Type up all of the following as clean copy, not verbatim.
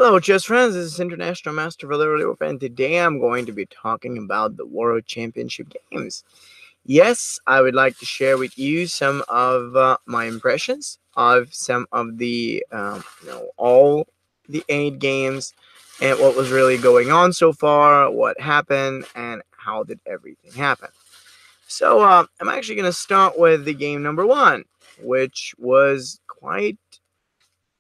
Hello, chess friends. This is International Master Valeri Lilov, and today I'm going to be talking about the World Championship Games. Yes, I would like to share with you some of my impressions of some of the, all the 8 games, and what was really going on so far, what happened, and how did everything happen. So I'm actually going to start with the game number 1, which was quite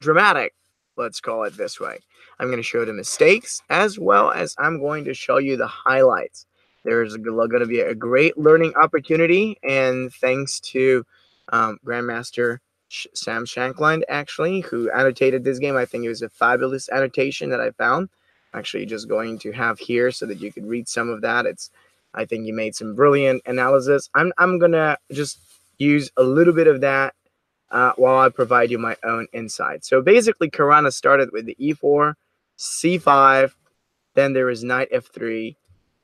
dramatic, let's call it this way. I'm going to show the mistakes as well as I'm going to show you the highlights. There's going to be a great learning opportunity, and thanks to Grandmaster Sam Shankland, actually, who annotated this game. I think it was a fabulous annotation that I found. Actually, just going to have here so that you could read some of that. I think you made some brilliant analysis. I'm gonna just use a little bit of that while I provide you my own insight. So basically, Caruana started with the e4, c5, then there is knight f3,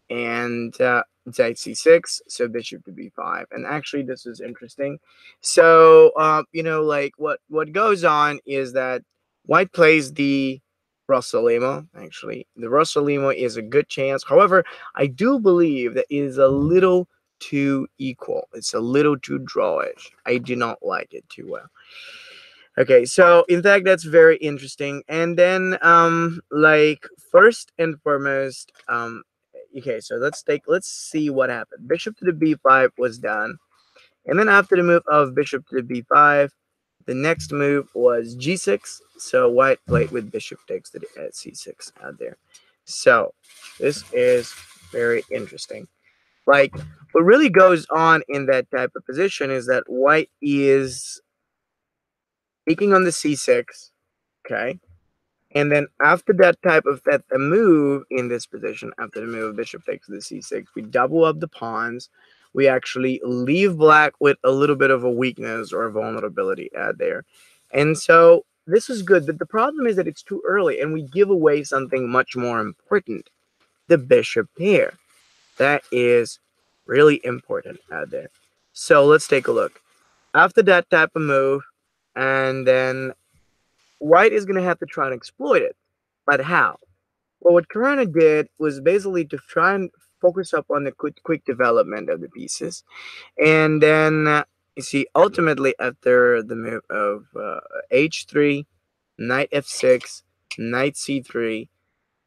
and knight c6, so bishop to b5. And actually, this is interesting. So, like what goes on is that white plays the Rossolimo. Actually, the Rossolimo is a good chance. However, I do believe that it is a little too equal. It's a little too drawish. I do not like it too well. Okay, so in fact that's very interesting. And then like first and foremost, okay, so let's see what happened. Bishop to the b5 was done. And then after the move of bishop to the b5, the next move was g6. So white played with bishop takes to the c6 out there. So this is very interesting. Like what really goes on in that type of position is that white is taking on the c6, okay? And then after that type of that the move in this position, after the move bishop takes the c6, we double up the pawns. We actually leave black with a little bit of a weakness or a vulnerability out there. And so this is good, but the problem is that it's too early and we give away something much more important, the bishop pair. That is really important out there. So let's take a look. After that type of move, and then white is going to have to try and exploit it. But how? Well, what Caruana did was basically to try and focus up on the quick development of the pieces. And then, you see, ultimately, after the move of h3, knight f6, knight c3,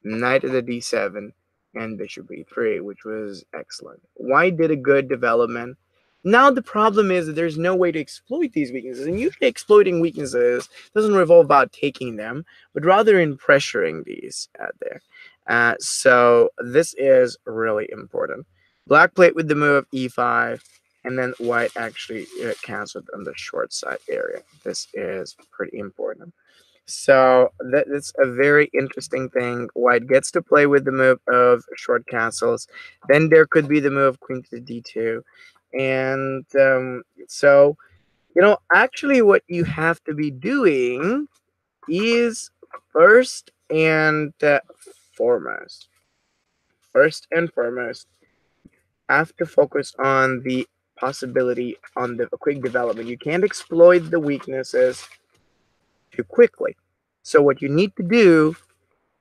knight to the d7, and bishop e3, which was excellent. White did a good development. Now the problem is that there's no way to exploit these weaknesses, and usually exploiting weaknesses doesn't revolve about taking them, but rather in pressuring these out there. So this is really important. Black played with the move e5, and then white actually canceled on the short side area. This is pretty important. So that's a very interesting thing. White gets to play with the move of short castles. Then there could be the move queen to d2. And so, actually what you have to be doing is first and foremost, have to focus on the possibility on the quick development. You can't exploit the weaknesses too quickly. So what you need to do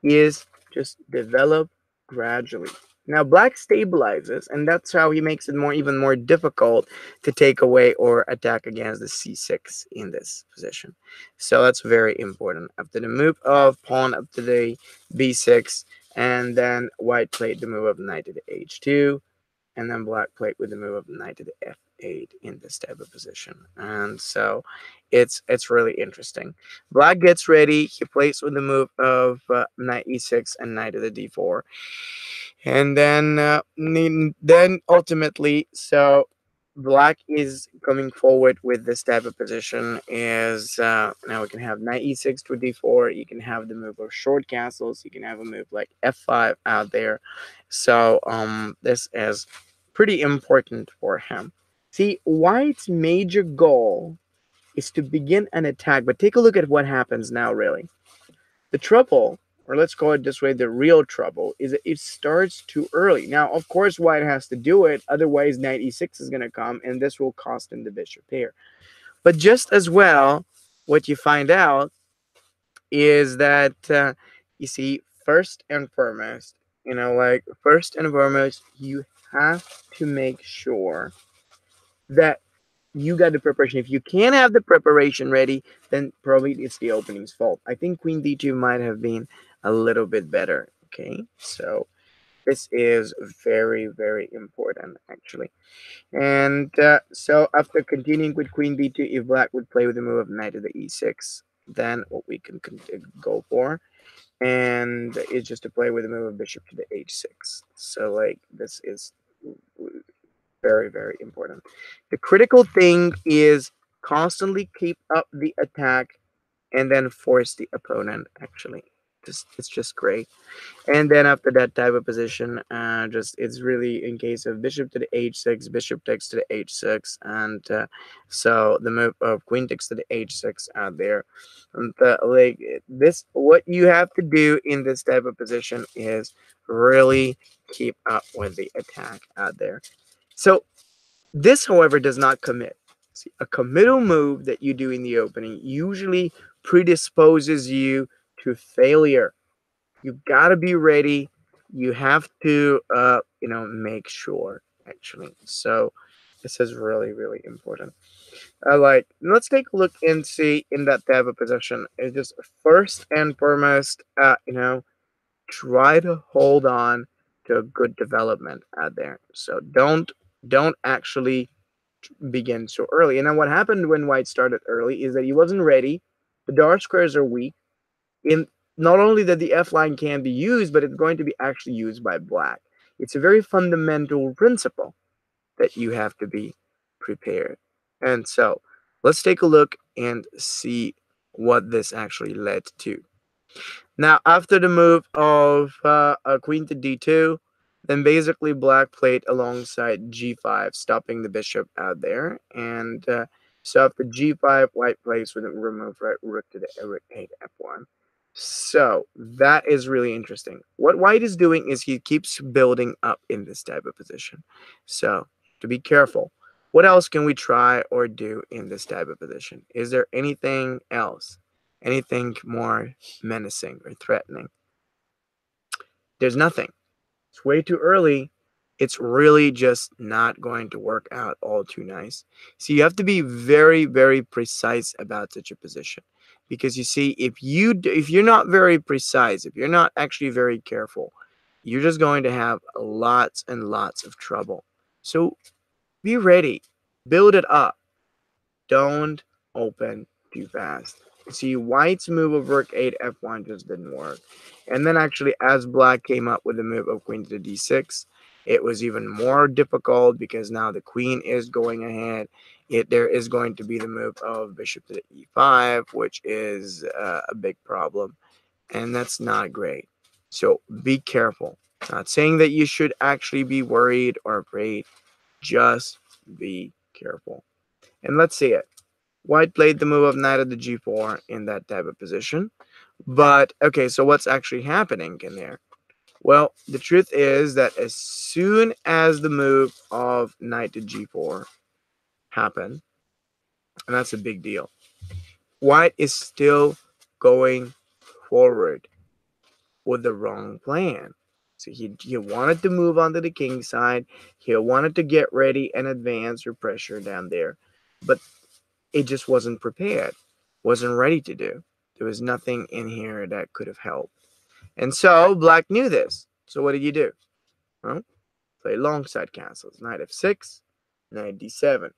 is just develop gradually. Now black stabilizes, and that's how he makes it even more difficult to take away or attack against the c6 in this position. So that's very important. After the move of pawn up to the b6, and then white played the move of knight to the h2, and then black played with the move of knight to the f8 in this type of position. And so it's really interesting. Black gets ready. He plays with the move of knight e6 and knight to the d4. And then ultimately, so black is coming forward with this type of position is now we can have knight e6 to d4. You can have the move of short castles. You can have a move like f5 out there. So this is pretty important for him. See, white's major goal is to begin an attack, but take a look at what happens now, really. The trouble, or let's call it this way, the real trouble, is that it starts too early. Now, of course, white has to do it, otherwise knight e6 is going to come, and this will cost him the bishop pair. But just as well, what you find out is that You see, first and foremost, like first and foremost, you have to make sure that you got the preparation. If you can't have the preparation ready, then probably it's the opening's fault. I think Queen D2 might have been a little bit better. Okay, so this is very, very important actually. And so after continuing with Queen D2, if Black would play with the move of Knight to the E6, then what we can go for, and it's just to play with the move of Bishop to the H6. So like this is very, very important. The critical thing is constantly keep up the attack and then force the opponent actually. It's just great. And then after that type of position, just it's really in case of bishop to the h6, bishop takes to the h6, and so the move of queen takes to the h6 out there. And like this, what you have to do in this type of position is really keep up with the attack out there. So this, however, does not commit. See, a committal move that you do in the opening usually predisposes you to failure. You gotta be ready. You have to, make sure actually. So this is really, really important. Like, let's take a look and see in that type of position. It's just first and foremost, try to hold on to a good development out there. So don't actually begin so early. And then what happened when White started early is that he wasn't ready. The dark squares are weak. In not only that the F line can be used, but it's going to be actually used by Black. It's a very fundamental principle that you have to be prepared. And so let's take a look and see what this actually led to. Now, after the move of queen to d2, then basically Black played alongside g5, stopping the bishop out there. And so after g5, White plays with a remove right rook to the rook 8 f1. So that is really interesting. What White is doing is he keeps building up in this type of position. So to be careful. What else can we try or do in this type of position? Is there anything else? Anything more menacing or threatening? There's nothing. It's way too early. It's really just not going to work out all too nice. So you have to be very, very precise about such a position, because you see, if you're not very precise, if you're not actually very careful, you're just going to have lots and lots of trouble. So be ready, build it up. Don't open too fast. See, White's move of rook 8 f1 just didn't work. And then actually, as Black came up with the move of queen to d6, it was even more difficult because now the queen is going ahead. There is going to be the move of bishop to the e5, which is a big problem. And that's not great. So be careful. Not saying that you should actually be worried or afraid. Just be careful. And let's see it. White played the move of knight of the g4 in that type of position. But, okay, so what's actually happening in there? Well, the truth is that as soon as the move of knight to g4 happened, and that's a big deal, White is still going forward with the wrong plan. So he wanted to move onto the king side. He wanted to get ready and advance or pressure down there. But it just wasn't prepared, wasn't ready to do. There was nothing in here that could have helped. And so Black knew this. So what did you do? Well, play long side castles. Knight f6, knight d7,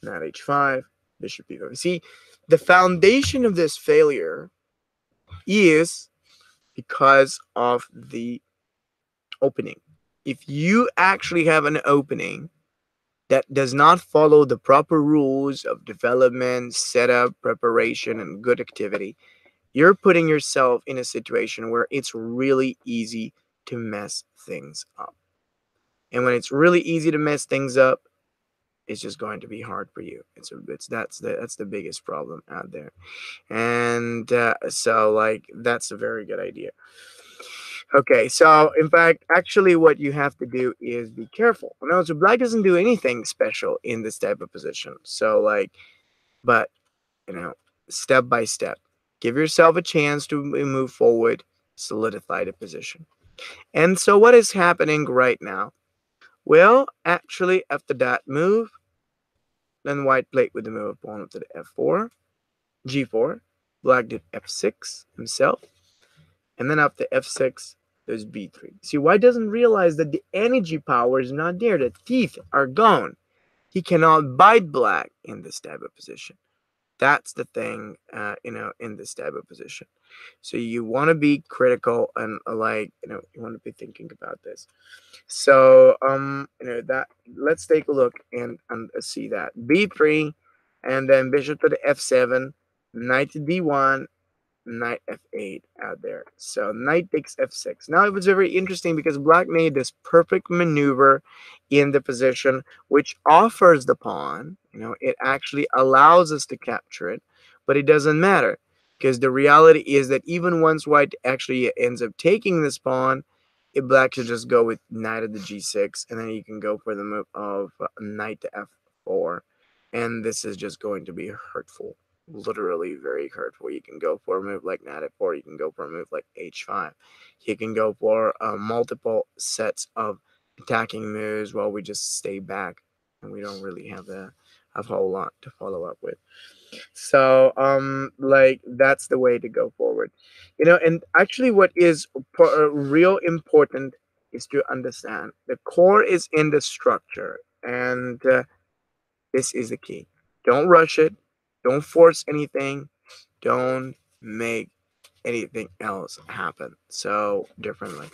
knight h5, bishop e5. See, the foundation of this failure is because of the opening. If you actually have an opening that does not follow the proper rules of development, setup, preparation, and good activity, you're putting yourself in a situation where it's really easy to mess things up. And when it's really easy to mess things up, it's just going to be hard for you. That's the biggest problem out there. And so like that's a very good idea. Okay, so in fact, actually what you have to do is be careful. No, so Black doesn't do anything special in this type of position. So like, but step by step, give yourself a chance to move forward. solidify the position. And so what is happening right now? Well, actually, after that move, then white played with the move pawn up to the f4, g4. Black did f6 himself. And then after f6, there's b3. See, white doesn't realize that the energy power is not there. The teeth are gone. He cannot bite black in this type of position. That's the thing, in this type of position. So you want to be critical and you want to be thinking about this. So, that let's take a look and see that b3, and then bishop to the f7, knight to d1, knight f8 out there. So knight takes f6. Now it was very interesting because black made this perfect maneuver in the position which offers the pawn. It actually allows us to capture it, but it doesn't matter because the reality is that even once white actually ends up taking this pawn, black should just go with knight to the g6, and then you can go for the move of knight to f4, and this is just going to be hurtful. Literally very hurtful. You can go for a move like knight f4. You can go for a move like h5. You can go for multiple sets of attacking moves while we just stay back, and we don't really have a whole lot to follow up with. So that's the way to go forward. And actually what is real important is to understand the core is in the structure, and this is the key. Don't rush it. Don't force anything. Don't make anything else happen so differently.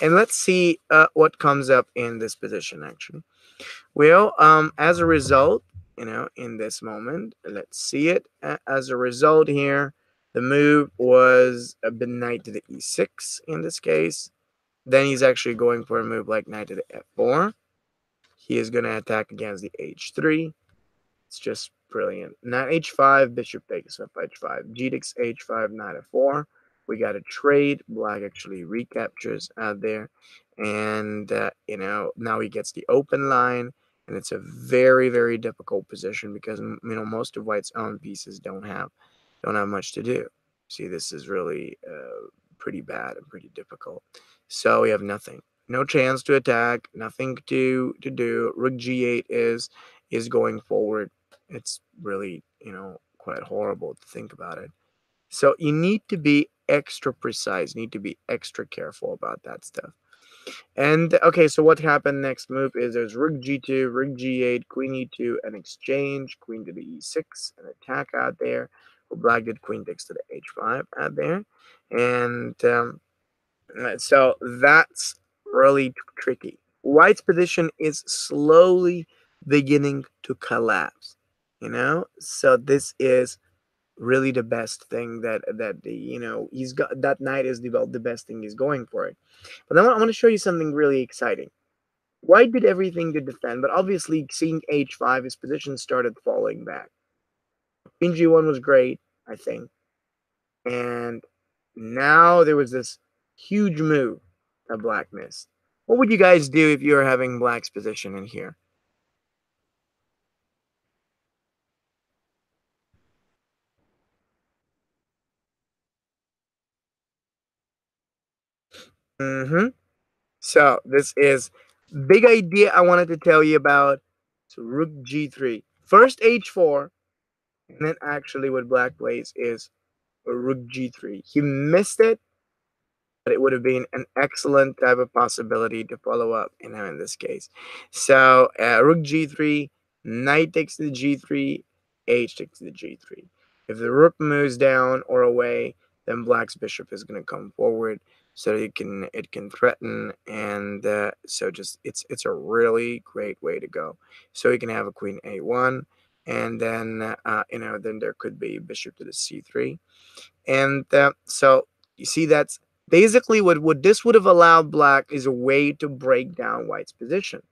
And let's see what comes up in this position actually. Well, as a result, in this moment, let's see it. As a result here, the move was a knight to the e6 in this case. Then he's actually going for a move like knight to the f4. He is going to attack against the h3. It's just brilliant. Knight h5, bishop takes up h5, g takes h5, knight f4. We got a trade. Black actually recaptures out there, and now he gets the open line, and it's a very, very difficult position because most of white's own pieces don't have much to do. See, this is really pretty bad and pretty difficult. So we have nothing, no chance to attack, nothing to do. Rook g8 is going forward. It's really, quite horrible to think about it. So you need to be extra precise, need to be extra careful about that stuff. And okay, so what happened next move is there's rook g2, rook g8, queen e2, an exchange, queen to the e6, an attack out there. Black did queen takes to the h5 out there. And so that's really tricky. White's position is slowly beginning to collapse. So this is really the best thing that he's got. That knight is the best thing he's going for it. But then I want to show you something really exciting. White did everything to defend, but obviously seeing h5, his position started falling back. Queen g1 was great, I think, and now there was this huge move that black missed. What would you guys do if you were having black's position in here? So this is big idea I wanted to tell you about. So rook g3. First h4, and then actually what black plays is a rook g3. He missed it, but it would have been an excellent type of possibility to follow up in this case. So rook g3, knight takes the g3, h takes the g3. If the rook moves down or away, then black's bishop is going to come forward, so it can threaten, and so just it's a really great way to go. So you can have a queen a1, and then then there could be bishop to the c3, and so you see that's basically what this would have allowed black is a way to break down white's position.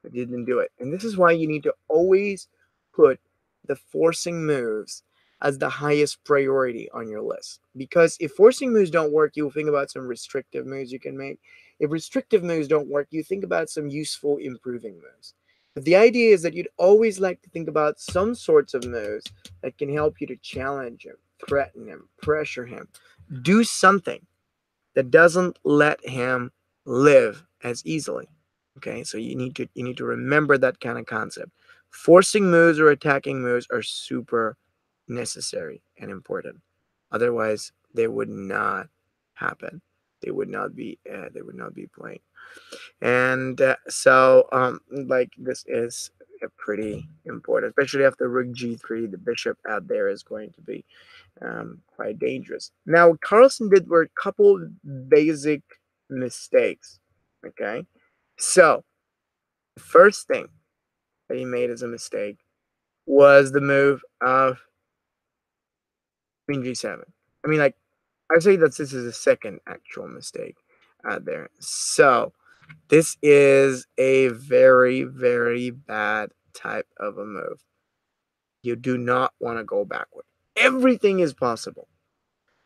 It didn't do it. And this is why you need to always put the forcing moves as the highest priority on your list. Because if forcing moves don't work, you'll think about some restrictive moves you can make. If restrictive moves don't work, you think about some useful improving moves. But the idea is that you'd always like to think about some sorts of moves that can help you to challenge him, threaten him, pressure him, do something that doesn't let him live as easily. Okay, so you need to remember that kind of concept. Forcing moves or attacking moves are super necessary and important. Otherwise, they would not happen. They would not be playing. And like this is pretty important, especially after rook g3. The bishop out there is going to be quite dangerous. Now, Carlsen did were a couple basic mistakes. Okay, so the first thing that he made as a mistake was the move of queen g7. I mean, like, I say that this is a second actual mistake out there. So this is a very, very bad type of a move. You do not want to go backward. Everything is possible.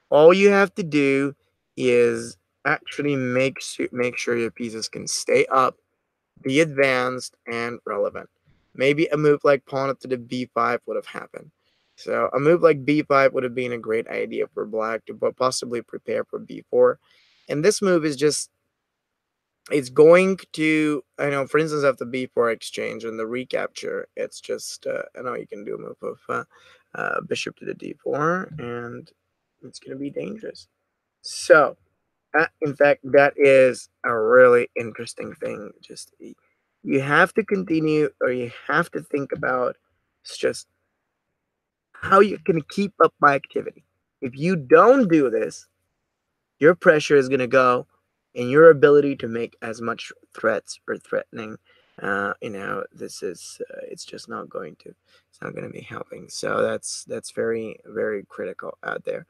All you have to do is actually make sure your pieces can stay up, be advanced, and relevant. Maybe a move like pawn up to the b5 would have happened. So a move like b5 would have been a great idea for black to possibly prepare for b4. And this move is just, it's going to, for instance, after b4 exchange and the recapture, it's just, you can do a move of bishop to the d4, and it's going to be dangerous. So, in fact, that is a really interesting thing. Just, you have to continue, or you have to think about, it's just how you can keep up my activity. If you don't do this, your pressure is going to go, and your ability to make as much threats or threatening, this is, it's not going to be helping. So that's very, very critical out there.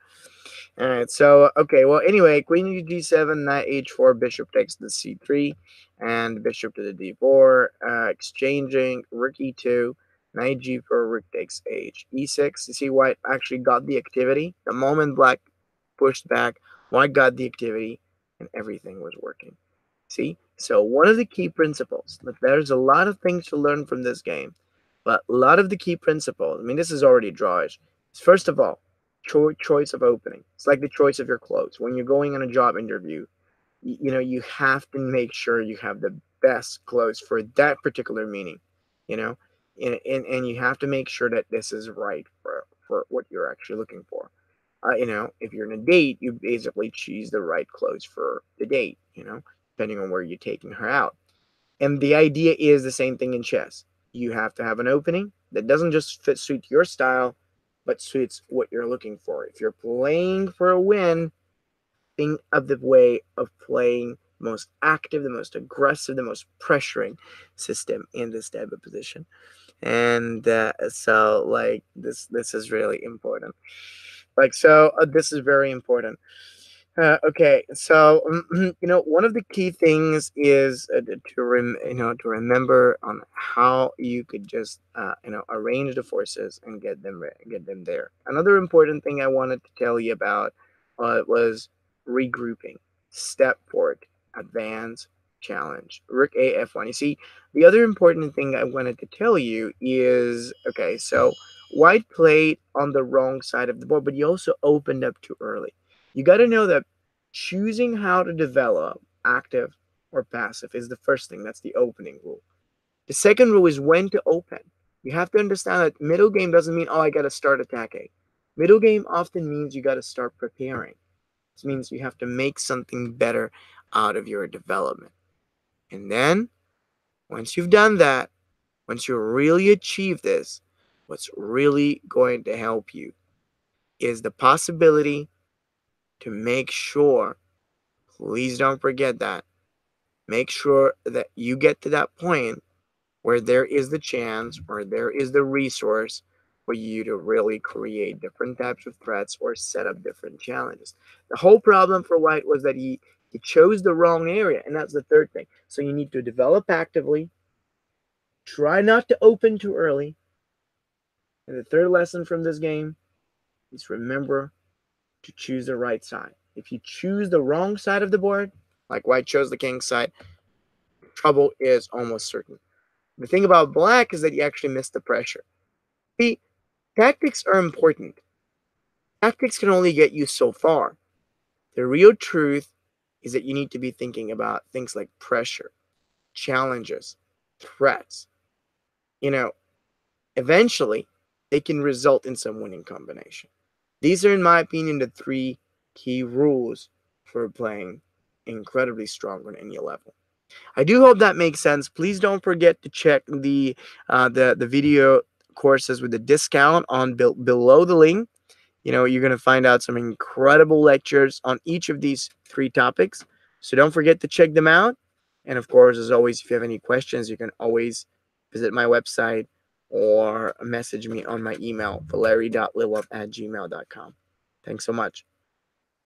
All right, so okay, well, anyway, queen to g7, knight h4, bishop takes the c3, and bishop to the d4, exchanging, rook e2, knight g4, rook takes h, e6. You see, white actually got the activity. The moment black pushed back, white got the activity, and everything was working. See? So one of the key principles, there's a lot of things to learn from this game, but a lot of the key principles, I mean, this is already drawish. First of all, choice of opening. It's like the choice of your clothes. When you're going on a job interview, you have to make sure you have the best clothes for that particular meaning, you know, and you have to make sure that this is right for what you're actually looking for. If you're in a date, you basically choose the right clothes for the date, depending on where you're taking her out. And the idea is the same thing in chess. You have to have an opening that doesn't just suit your style, but suits what you're looking for. If you're playing for a win, think of the way of playing the most active, the most aggressive, the most pressuring system in this type of position. And so, like, this is really important. This is very important. Okay, so one of the key things is to remember on how you could just arrange the forces and get them there. Another important thing I wanted to tell you about was regrouping, step forward, advance, challenge, rook a f1. You see, the other important thing I wanted to tell you is, okay, so white played on the wrong side of the board, but you also opened up too early. You got to know that choosing how to develop active or passive is the first thing. That's the opening rule. The second rule is when to open. You have to understand that middle game doesn't mean, oh, I got to start attacking. Middle game often means you got to start preparing. This means you have to make something better out of your development. And then, once you've done that, once you really achieve this, what's really going to help you is the possibility to make sure, please don't forget that, make sure that you get to that point where there is the chance or there is the resource for you to really create different types of threats or set up different challenges. The whole problem for white was that he chose the wrong area, and that's the third thing. So you need to develop actively, try not to open too early, and the third lesson from this game is remember to choose the right side. If you choose the wrong side of the board, like white chose the king side, trouble is almost certain. The thing about black is that you actually miss the pressure. See, tactics are important. Tactics can only get you so far. The real truth is that you need to be thinking about things like pressure, challenges, threats. You know, eventually they can result in some winning combination. These are, in my opinion, the three key rules for playing incredibly strong on any level. I do hope that makes sense. Please don't forget to check the video courses with the discount on below the link. You're going to find out some incredible lectures on each of these three topics. So don't forget to check them out. And of course, as always, if you have any questions, you can always visit my website or message me on my email, valeri.lilov@gmail.com. Thanks so much.